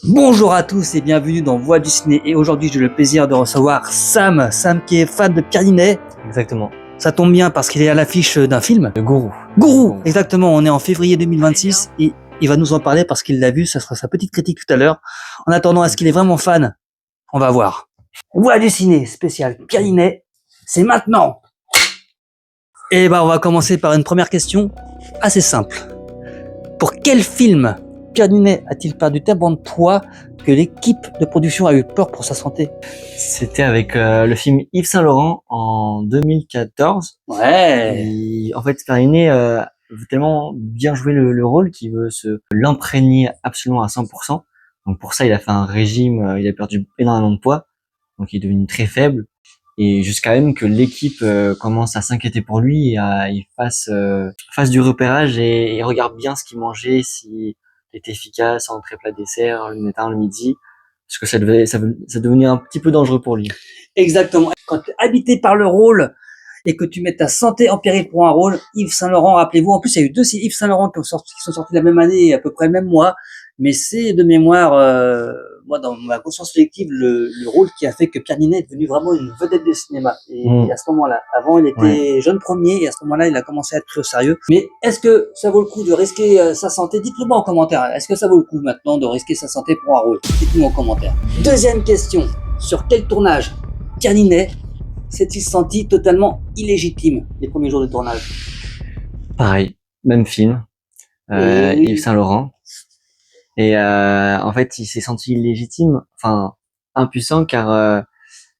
Bonjour à tous et bienvenue dans Voix du Ciné. Et aujourd'hui, j'ai le plaisir de recevoir Sam. Sam qui est fan de Pierre Ninet. Exactement. Ça tombe bien parce qu'il est à l'affiche d'un film. Le gourou. Gourou, exactement. On est en février 2026 et il va nous en parler parce qu'il l'a vu. Ça sera sa petite critique tout à l'heure. En attendant, est-ce qu'il est vraiment fan? On va voir. Voix du Ciné spécial Pierre Ninet. C'est maintenant. Et on va commencer par une première question assez simple. Pour quel film Pierre Ninet a-t-il perdu tellement de poids que l'équipe de production a eu peur pour sa santé? C'était avec le film Yves Saint Laurent en 2014. Ouais. En fait, Perrinet veut tellement bien jouer le rôle qu'il veut se l'imprégner absolument à 100%. Donc pour ça, il a fait un régime, il a perdu énormément de poids. Donc il est devenu très faible. Et jusqu'à même que l'équipe commence à s'inquiéter pour lui et il fasse du repérage et regarde bien ce qu'il mangeait, s'il était efficace, entrée, plat, dessert, le matin, le midi, parce que ça devenait un petit peu dangereux pour lui. Exactement. Quand tu es habité par le rôle et que tu mets ta santé en péril pour un rôle, Yves Saint Laurent, rappelez-vous, en plus il y a eu deux Yves Saint Laurent qui sont sortis la même année, à peu près le même mois, mais c'est de mémoire, moi dans ma conscience collective, le rôle qui a fait que Pierre Ninet est devenu vraiment une vedette du cinéma. Et à ce moment-là, avant il était jeune premier et à ce moment-là il a commencé à être pris au sérieux. Mais est-ce que ça vaut le coup de risquer sa santé? Dites-le moi en commentaire. Est-ce que ça vaut le coup maintenant de risquer sa santé pour un rôle? Dites-le moi en commentaire. Deuxième question. Sur quel tournage Pierre Ninet s'est-il senti totalement illégitime les premiers jours de tournage? Pareil, même film, Oui. Yves Saint Laurent. Et en fait, il s'est senti illégitime, enfin impuissant, car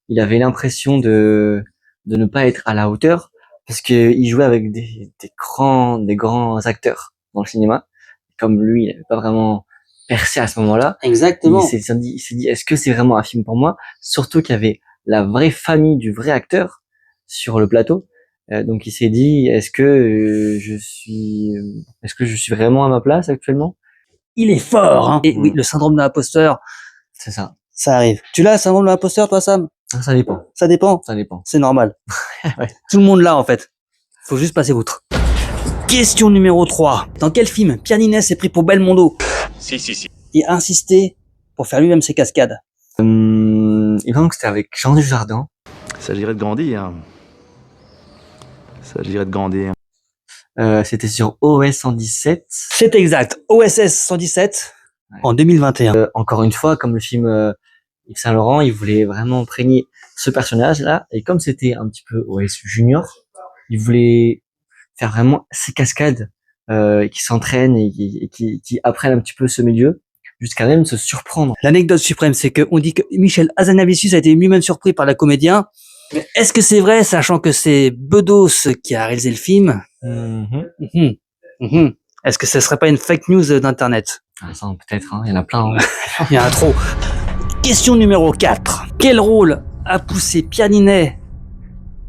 il avait l'impression de ne pas être à la hauteur, parce que il jouait avec des grands acteurs dans le cinéma. Comme lui, il n'avait pas vraiment percé à ce moment-là. Exactement. Il s'est dit, est-ce que c'est vraiment un film pour moi? Surtout qu'il y avait la vraie famille du vrai acteur sur le plateau. Donc il s'est dit, est-ce que je suis vraiment à ma place actuellement? Il est fort, hein. Et oui, le syndrome de l'imposteur, C'est ça. ça arrive. Tu l'as, le syndrome de l'imposteur, toi, Sam? Ça dépend. Ça dépend? Ça dépend. C'est normal. Ouais. Tout le monde l'a, en fait. Faut juste passer outre. Question numéro 3. Dans quel film Pierre Ninet s'est pris pour Belmondo? Si. Et a insisté pour faire lui-même ses cascades? Il me semble que c'était avec Jean Dujardin. Il s'agirait de grandir. C'était sur OS 117. C'est exact. OSS 117 en 2021. Encore une fois, comme le film Yves Saint Laurent, il voulait vraiment imprégner ce personnage-là. Et comme c'était un petit peu OS Junior, il voulait faire vraiment ces cascades qui s'entraînent et qui apprennent un petit peu ce milieu, jusqu'à même se surprendre. L'anecdote suprême, c'est qu'on dit que Michel Hazanavicius a été lui-même surpris par la comédien. Mais est-ce que c'est vrai, sachant que c'est Bedos qui a réalisé le film? Est-ce que ce serait pas une fake news d'internet? Ah, ça, peut-être, hein, il y en a plein. Hein. Il y en a trop. Question numéro 4. Quel rôle a poussé Pierre Ninet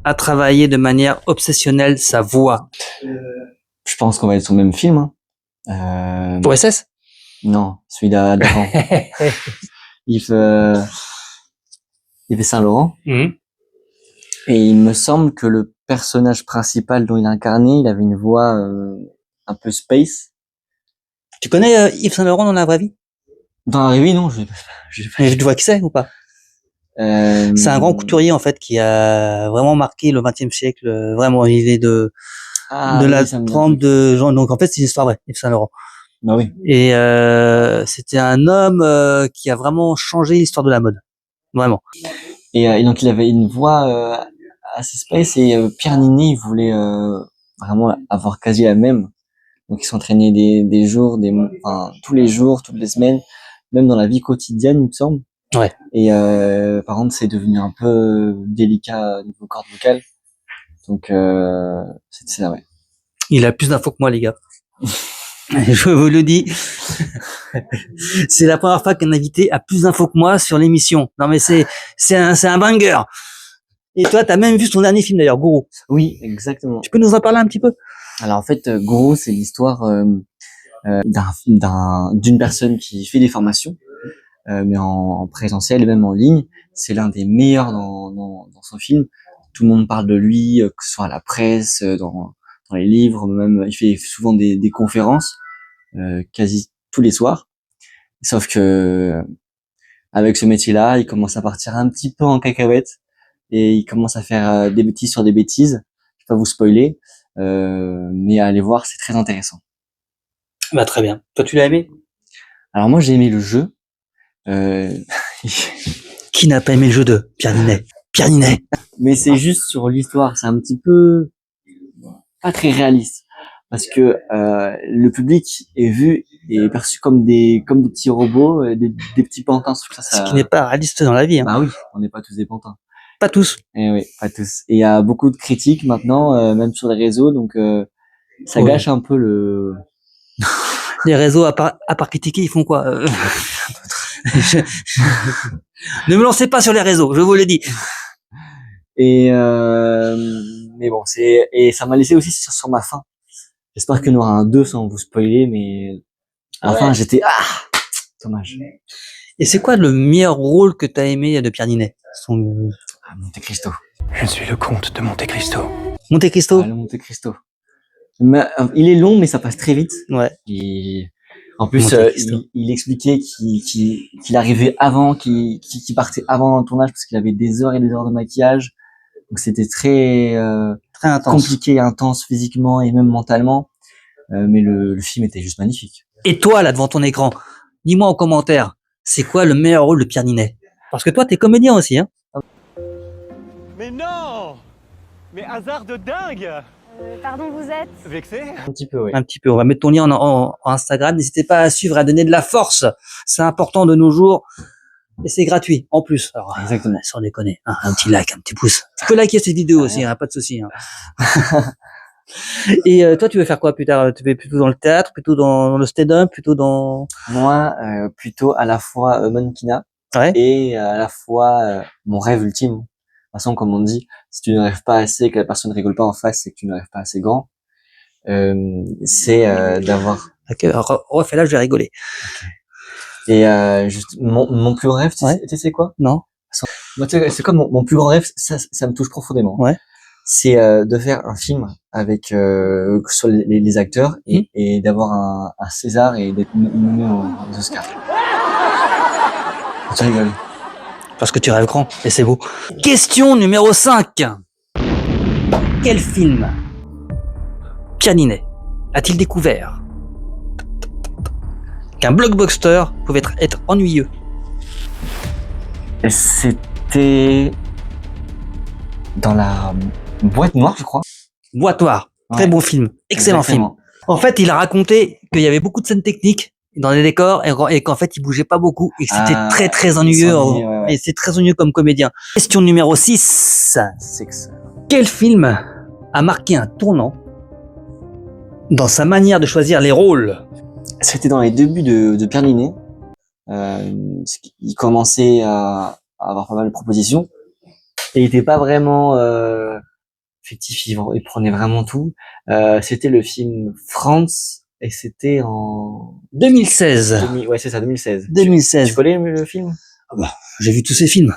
à travailler de manière obsessionnelle sa voix? Je pense qu'on va être sur le même film. Hein. OSS? Non, celui d'avant. Yves Saint Laurent. Et il me semble que le personnage principal dont il incarnait, il avait une voix un peu space. Tu connais Yves Saint Laurent dans la vraie vie? Dans la vraie vie, non. Tu vois qui c'est ou pas? C'est un grand couturier en fait qui a vraiment marqué le XXe siècle. Vraiment, il est de la trempe de gens. Donc en fait, c'est une histoire vraie, Yves Saint Laurent. Bah oui. Et c'était un homme qui a vraiment changé l'histoire de la mode, vraiment. Et donc il avait une voix assez space et Pierre Ninet il voulait vraiment avoir quasi la même. Donc il s'entraînait des jours, tous les jours, toutes les semaines, même dans la vie quotidienne, il me semble. Ouais. Et par contre, c'est devenu un peu délicat au niveau corde vocale. Donc c'est ça, ouais. Il a plus d'infos que moi, les gars. Je vous le dis. C'est la première fois qu'un invité a plus d'infos que moi sur l'émission. Non mais c'est un banger. Et toi, t'as même vu son dernier film d'ailleurs, Gourou. Oui, exactement. Tu peux nous en parler un petit peu? Alors en fait, Gourou, c'est l'histoire d'une personne qui fait des formations, mais en présentiel et même en ligne. C'est l'un des meilleurs dans son film. Tout le monde parle de lui, que ce soit à la presse, dans les livres, même il fait souvent des conférences quasi tous les soirs. Sauf que avec ce métier-là, il commence à partir un petit peu en cacahuète et il commence à faire des bêtises sur des bêtises. Je vais pas vous spoiler, mais allez voir, c'est très intéressant. Bah, très bien. Toi, tu l'as aimé? Alors moi, j'ai aimé le jeu. Qui n'a pas aimé le jeu de Pierre Ninet? Pierre Ninet. Mais c'est juste sur l'histoire, c'est un petit peu pas très réaliste parce que le public est vu et perçu comme des petits robots, des petits pantins. Ce qui n'est pas réaliste dans la vie, hein. Bah oui, on n'est pas tous des pantins. Pas tous. Eh oui, pas tous. Et il y a beaucoup de critiques maintenant, même sur les réseaux, donc ça Oui. gâche un peu le. Les réseaux, à part critiquer, ils font quoi? Ne me lancez pas sur les réseaux, je vous le dis. Et mais bon, et ça m'a laissé aussi sur ma fin. J'espère qu'il y en aura un 2 sans vous spoiler, mais à la fin j'étais dommage. Et c'est quoi le meilleur rôle que t'as aimé de Pierre Ninet? Monte Cristo. Je suis le comte de Monte Cristo. Monte Cristo? Le Monte Cristo. Mais, il est long, mais ça passe très vite. Ouais. Et en plus, Monte Cristo. il expliquait qu'il arrivait avant, qu'il partait avant dans le tournage parce qu'il avait des heures et des heures de maquillage. Donc c'était très Très intense. compliqué, intense physiquement et même mentalement. Mais le film était juste magnifique. Et toi, là, devant ton écran, dis-moi en commentaire, c'est quoi le meilleur rôle de Pierre Ninet? Parce que toi, t'es comédien aussi, hein? Mais non! Mais hasard de dingue! Pardon, vous êtes? Vexé? Un petit peu, oui. Un petit peu. On va mettre ton lien en Instagram. N'hésitez pas à suivre, à donner de la force. C'est important de nos jours. Et c'est gratuit, en plus. Alors, Exactement. sans déconner, hein, un petit like, un petit pouce. Tu peux liker cette vidéo aussi, hein, pas de souci. Hein. Et toi, tu veux faire quoi plus tard? Tu veux plutôt dans le théâtre, plutôt dans le stand-up, plutôt dans... Moi, plutôt à la fois mannequinat Ouais. et à la fois mon rêve ultime. De toute façon, comme on dit, si tu ne rêves pas assez, que la personne ne rigole pas en face, c'est que tu ne rêves pas assez grand. C'est d'avoir. Ok, refais-la, je vais rigoler. Et juste mon plus grand rêve, tu sais quoi? Non? Moi, tu sais, c'est comme mon plus grand rêve, ça me touche profondément. Ouais. C'est de faire un film avec que ce soit les acteurs et d'avoir un César et d'être nommé aux Oscars. Tu rigoles. Parce que tu rêves grand, et c'est beau. Question numéro 5. Quel film Pierre Ninet a-t-il découvert qu'un blockbuster pouvait être ennuyeux? Et c'était dans la boîte noire, je crois. Boîte noire, très Ouais. bon film, excellent Exactement. film. En fait, il a raconté qu'il y avait beaucoup de scènes techniques dans les décors et qu'en fait, il bougeait pas beaucoup et que c'était très très ennuyeux. Ouais. Et c'est très ennuyeux comme comédien. Question numéro 6. Six. Quel film a marqué un tournant dans sa manière de choisir les rôles? C'était dans les débuts de Pierre Ninet. Il commençait à avoir pas mal de propositions et il était pas vraiment fictif, il prenait vraiment tout. C'était le film France et c'était en 2016. ouais, c'est ça, 2016. 2016. Tu connais le film? J'ai vu tous ces films.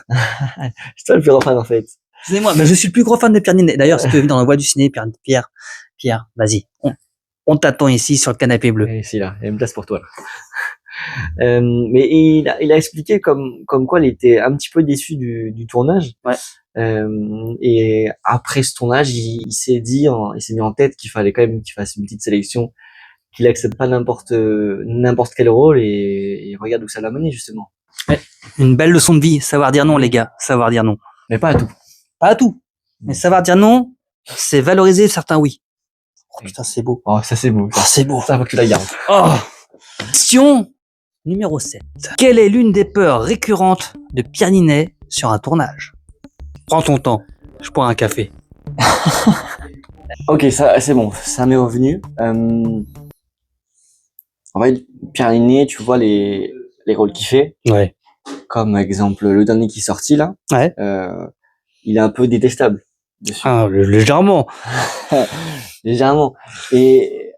C'est toi le plus grand fan en fait. Excusez-moi, mais je suis le plus gros fan de Pierre Ninet. D'ailleurs, si tu veux dans la voie du ciné, Pierre, vas-y. On t'attend ici sur le canapé bleu. Et c'est là, il y a une place pour toi. Mais il a expliqué comme quoi il était un petit peu déçu du tournage. Ouais. Et après ce tournage, il s'est mis en tête qu'il fallait quand même qu'il fasse une petite sélection, qu'il accepte pas n'importe quel rôle et regarde où ça l'a mené justement. Ouais. Une belle leçon de vie, savoir dire non les gars, savoir dire non. Mais pas à tout. Pas à tout, mais savoir dire non, c'est valoriser certains oui. Oh putain, c'est beau. Oh, ça c'est beau. Oh, c'est beau. Ça faut que tu la gardes. Oh. Question numéro 7. Quelle est l'une des peurs récurrentes de Pierre Ninet sur un tournage? Prends ton temps, je prends un café. Ok, ça c'est bon, ça m'est revenu. En fait, Pierre Ninet, tu vois les rôles qu'il fait, Ouais. comme exemple le dernier qui est sorti là, Ouais. il est un peu détestable dessus. Ah, légèrement. Légèrement. Et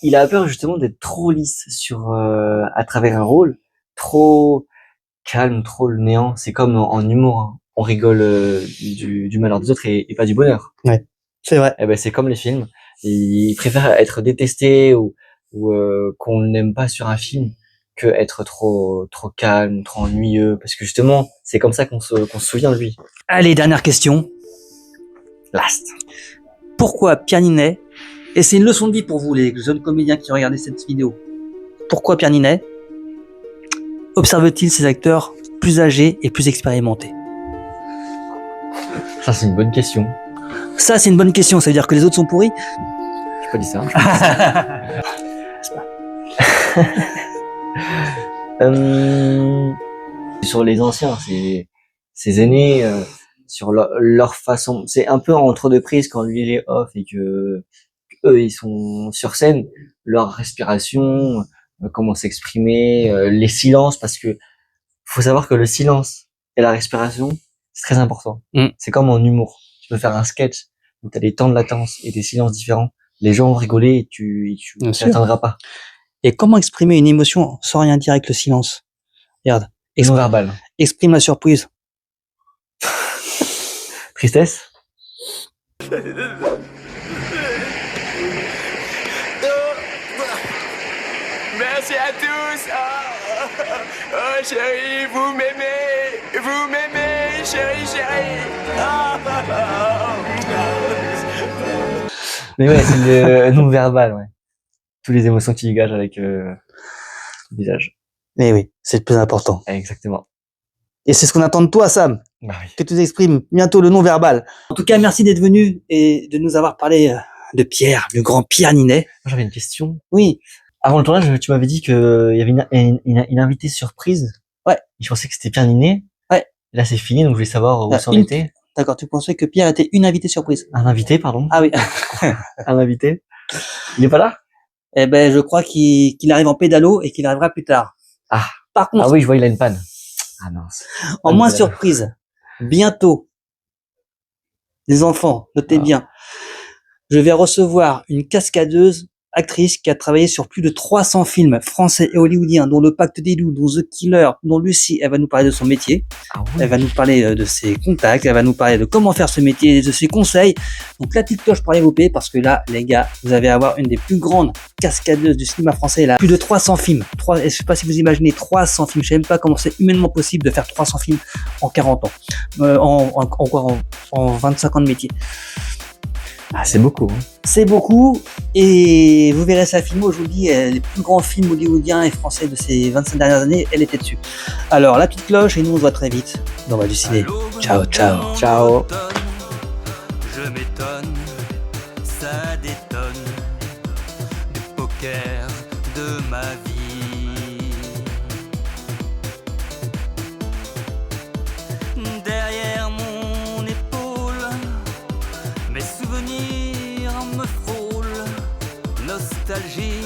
il a peur justement d'être trop lisse sur à travers un rôle, trop calme, trop le néant. C'est comme en humour, hein. On rigole du malheur des autres et pas du bonheur. C'est vrai. Eh ben c'est comme les films. Il préfère être détesté ou qu'on n'aime pas sur un film que être trop calme, trop ennuyeux, parce que justement, c'est comme ça qu'on se souvient de lui. Allez, dernière question. Last. Pourquoi Pierre Ninet, et c'est une leçon de vie pour vous les jeunes comédiens qui regardez cette vidéo, pourquoi Pierre Ninet observe-t-il ses acteurs plus âgés et plus expérimentés? Ça, c'est une bonne question. Ça, c'est une bonne question, ça veut dire que les autres sont pourris? J'ai pas dit ça. Sur les anciens, ces aînés, sur leur façon, c'est un peu entre deux prises quand lui il est off et que eux ils sont sur scène, leur respiration, comment s'exprimer, les silences, parce que faut savoir que le silence et la respiration c'est très important. C'est comme en humour, tu peux faire un sketch où t'as des temps de latence et des silences différents, les gens vont rigoler et tu t'attendras pas. Et comment exprimer une émotion sans rien dire avec le silence? Regarde. Non verbal. Exprime la surprise. Tristesse. Merci à tous. Oh chérie, vous m'aimez, chérie. Mais ouais, c'est le non verbal, ouais. Toutes les émotions qui dégagent avec le visage. Mais oui, c'est le plus important. Exactement. Et c'est ce qu'on attend de toi, Sam, Bah oui. que tu exprimes bientôt le non-verbal. En tout cas, merci d'être venu et de nous avoir parlé de Pierre, le grand Pierre Ninet. Moi, j'avais une question. Oui. Avant le tournage, tu m'avais dit qu'il y avait une invitée surprise. Ouais. Je pensais que c'était Pierre Ninet. Ouais. Là, c'est fini, donc je voulais savoir où Ah, ça en était. D'accord, tu pensais que Pierre était une invitée surprise. Un invité, pardon. Ah oui. Un invité. Il est pas là? Eh ben, je crois qu'il arrive en pédalo et qu'il arrivera plus tard. Ah. Par contre, Ah oui, je vois, il a une panne. Ah mince. en moins surprise, bientôt, les enfants, notez bien, je vais recevoir une cascadeuse actrice qui a travaillé sur plus de 300 films français et hollywoodiens, dont Le Pacte des loups, dont The Killer, dont Lucie. Elle va nous parler de son métier. Ah oui. Elle va nous parler de ses contacts, elle va nous parler de comment faire ce métier, de ses conseils. Donc la petite cloche pour aller vous payer, parce que là, les gars, vous allez avoir une des plus grandes cascadeuses du cinéma français. Elle a plus de 300 films. Je sais pas si vous imaginez 300 films. Je sais même pas comment c'est humainement possible de faire 300 films en 40 ans. En 25 ans de métier. Ah, c'est beaucoup. Hein. C'est beaucoup, et vous verrez sa filmo, je vous le dis, les plus grands films hollywoodiens et français de ces 25 dernières années, elle était dessus. Alors, la petite cloche, et nous on se voit très vite dans Bas du Ciné. Ciao, ciao. Ciao. Je m'étonne, ça détonne, du poker de ma vie. Derrière mon épaule, mes souvenirs me frôlent, nostalgie